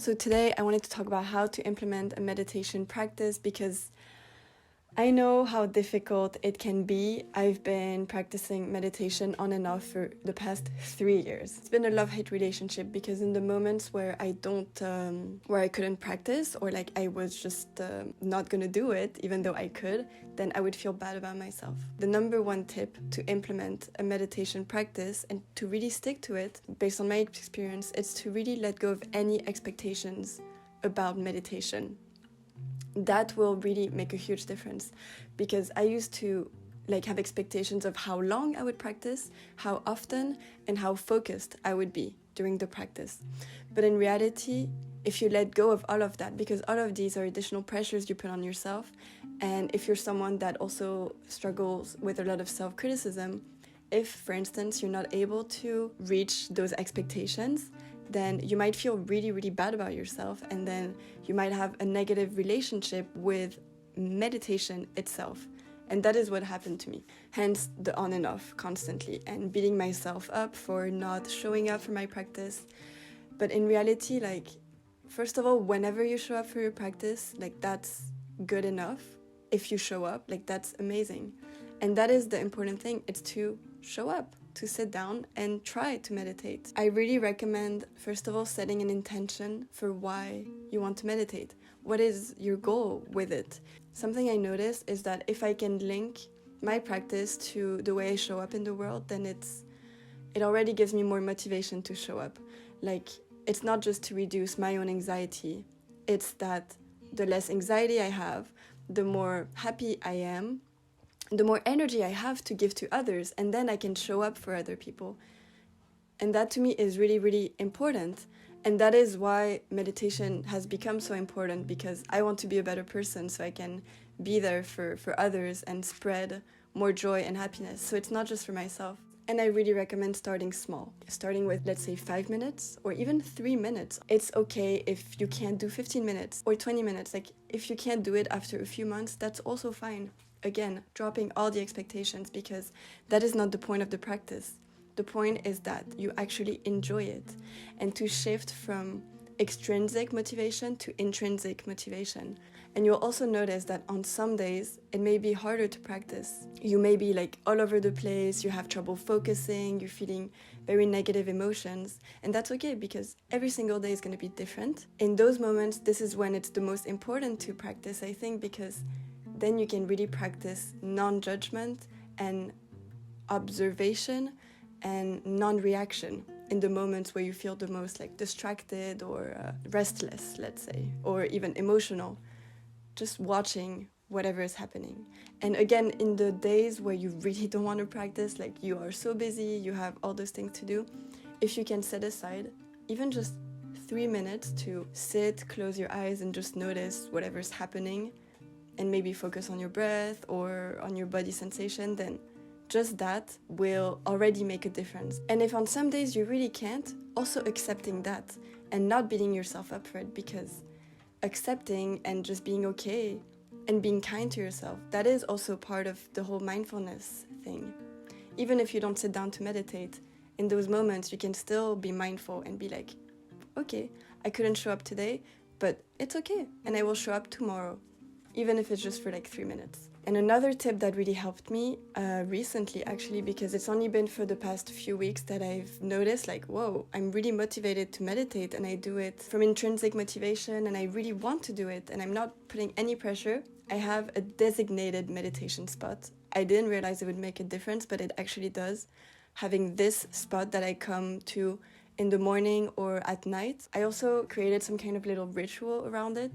So today I wanted to talk about how to implement a meditation practice because I know how difficult it can be. I've been practicing meditation on and off for the past 3 years. It's been a love-hate relationship because in the moments where where I couldn't practice or like I was just not gonna do it, even though I could, then I would feel bad about myself. The number one tip to implement a meditation practice and to really stick to it, based on my experience, is to really let go of any expectations about meditation. That will really make a huge difference, because I used to have expectations of how long I would practice, how often, and how focused I would be during the practice. But in reality, if you let go of all of that, because all of these are additional pressures you put on yourself, and if you're someone that also struggles with a lot of self-criticism, if, for instance, you're not able to reach those expectations, then you might feel really, really bad about yourself, and then you might have a negative relationship with meditation itself. And that is what happened to me. Hence the on and off constantly and beating myself up for not showing up for my practice. But in reality, first of all, whenever you show up for your practice, that's good enough. If you show up, that's amazing. And that is the important thing. It's to show up, to sit down and try to meditate. I really recommend, first of all, setting an intention for why you want to meditate. What is your goal with it? Something I noticed is that if I can link my practice to the way I show up in the world, then it already gives me more motivation to show up. It's not just to reduce my own anxiety. It's that the less anxiety I have, the more happy I am, the more energy I have to give to others, and then I can show up for other people. And that to me is really, really important. And that is why meditation has become so important, because I want to be a better person so I can be there for others and spread more joy and happiness. So it's not just for myself. And I really recommend starting small, starting with, let's say, 5 minutes or even 3 minutes. It's okay if you can't do 15 minutes or 20 minutes. If you can't do it after a few months, that's also fine. Again, dropping all the expectations, because that is not the point of the practice. The point is that you actually enjoy it, and to shift from extrinsic motivation to intrinsic motivation. And you'll also notice that on some days it may be harder to practice. You may be all over the place, you have trouble focusing, you're feeling very negative emotions, and that's okay, because every single day is going to be different. In those moments, this is when it's the most important to practice, I think, because then you can really practice non-judgment and observation and non-reaction in the moments where you feel the most distracted or restless, let's say, or even emotional. Just watching whatever is happening. And again, in the days where you really don't want to practice, you are so busy, you have all those things to do, if you can set aside even just 3 minutes to sit, close your eyes, and just notice whatever's happening, and maybe focus on your breath or on your body sensation, then just that will already make a difference. And if on some days you really can't, also accepting that and not beating yourself up for it, because accepting and just being okay and being kind to yourself, that is also part of the whole mindfulness thing. Even if you don't sit down to meditate, in those moments you can still be mindful and be okay, I couldn't show up today, but it's okay, and I will show up tomorrow, even if it's just for 3 minutes. And another tip that really helped me recently, actually, because it's only been for the past few weeks that I've noticed whoa, I'm really motivated to meditate, and I do it from intrinsic motivation, and I really want to do it, and I'm not putting any pressure. I have a designated meditation spot. I didn't realize it would make a difference, but it actually does. Having this spot that I come to in the morning or at night. I also created some kind of little ritual around it,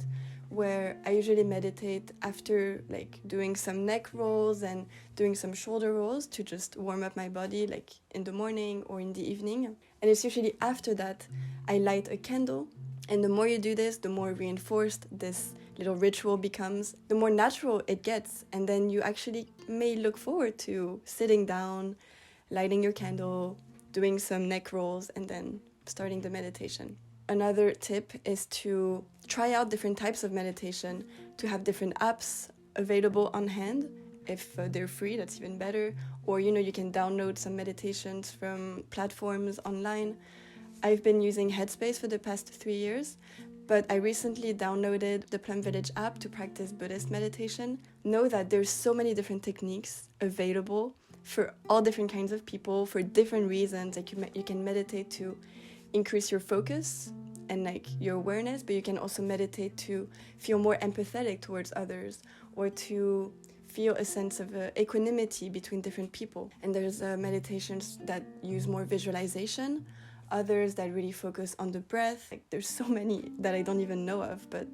where I usually meditate after doing some neck rolls and doing some shoulder rolls to just warm up my body in the morning or in the evening. And it's usually after that I light a candle, and the more you do this, the more reinforced this little ritual becomes, the more natural it gets, and then you actually may look forward to sitting down, lighting your candle, doing some neck rolls, and then starting the meditation. Another tip is to try out different types of meditation, to have different apps available on hand. If they're free, that's even better. Or, you can download some meditations from platforms online. I've been using Headspace for the past 3 years, but I recently downloaded the Plum Village app to practice Buddhist meditation. Know that there's so many different techniques available for all different kinds of people for different reasons. Like you can meditate to increase your focus and like your awareness, but you can also meditate to feel more empathetic towards others, or to feel a sense of equanimity between different people. And there's meditations that use more visualization, others that really focus on the breath. Like, there's so many that I don't even know of, but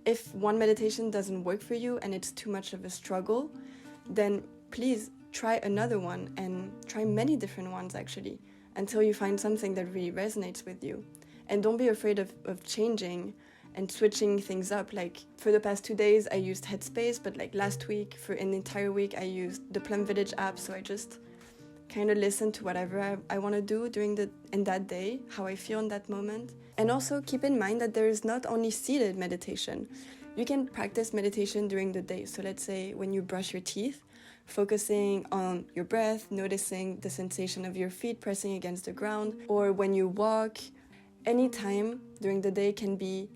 if one meditation doesn't work for you and it's too much of a struggle, then please try another one, and try many different ones actually, until you find something that really resonates with you. And don't be afraid of changing and switching things up. Like for the past 2 days I used Headspace, but like last week for an entire week I used the Plum Village app, so I just kind of listen to whatever I want to do in that day, how I feel in that moment. And also keep in mind that there is not only seated meditation. You can practice meditation during the day. So let's say when you brush your teeth, focusing on your breath, noticing the sensation of your feet pressing against the ground, or when you walk. Any time during the day can be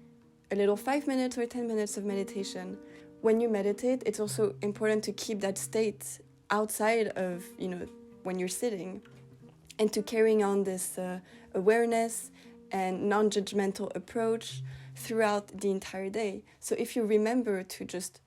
a little 5 minutes or 10 minutes of meditation. When you meditate, it's also important to keep that state outside of, when you're sitting, and to carrying on this awareness and non-judgmental approach throughout the entire day. So if you remember to just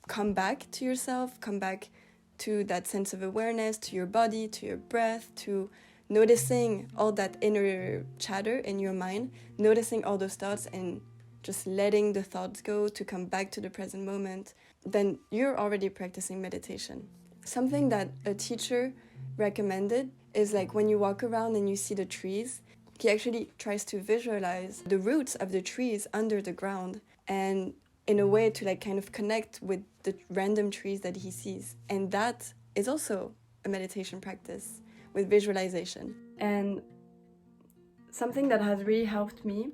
come back to yourself, come back to that sense of awareness, to your body, to your breath, to noticing all that inner chatter in your mind, noticing all those thoughts and just letting the thoughts go to come back to the present moment, then you're already practicing meditation. Something that a teacher recommended is like when you walk around and you see the trees, he actually tries to visualize the roots of the trees under the ground, and in a way to like kind of connect with the random trees that he sees. And that is also a meditation practice with visualization. And something that has really helped me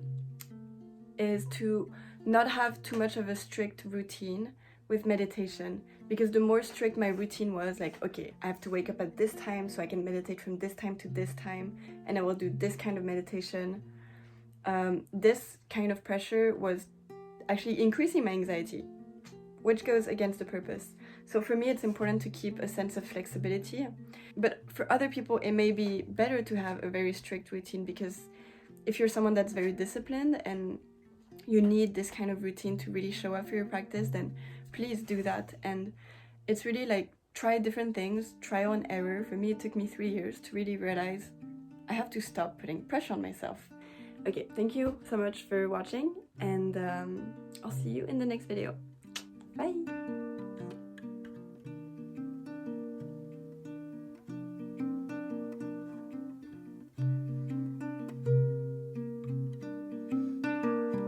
is to not have too much of a strict routine with meditation, because the more strict my routine was, like, okay, I have to wake up at this time so I can meditate from this time to this time, and I will do this kind of meditation. This kind of pressure was actually increasing my anxiety, which goes against the purpose. So for me, it's important to keep a sense of flexibility. But for other people, it may be better to have a very strict routine, because if you're someone that's very disciplined and you need this kind of routine to really show up for your practice, then please do that. And it's really like, try different things, trial and error. For me, it took me 3 years to really realize I have to stop putting pressure on myself. Okay, thank you so much for watching, and I'll see you in the next video. Bye!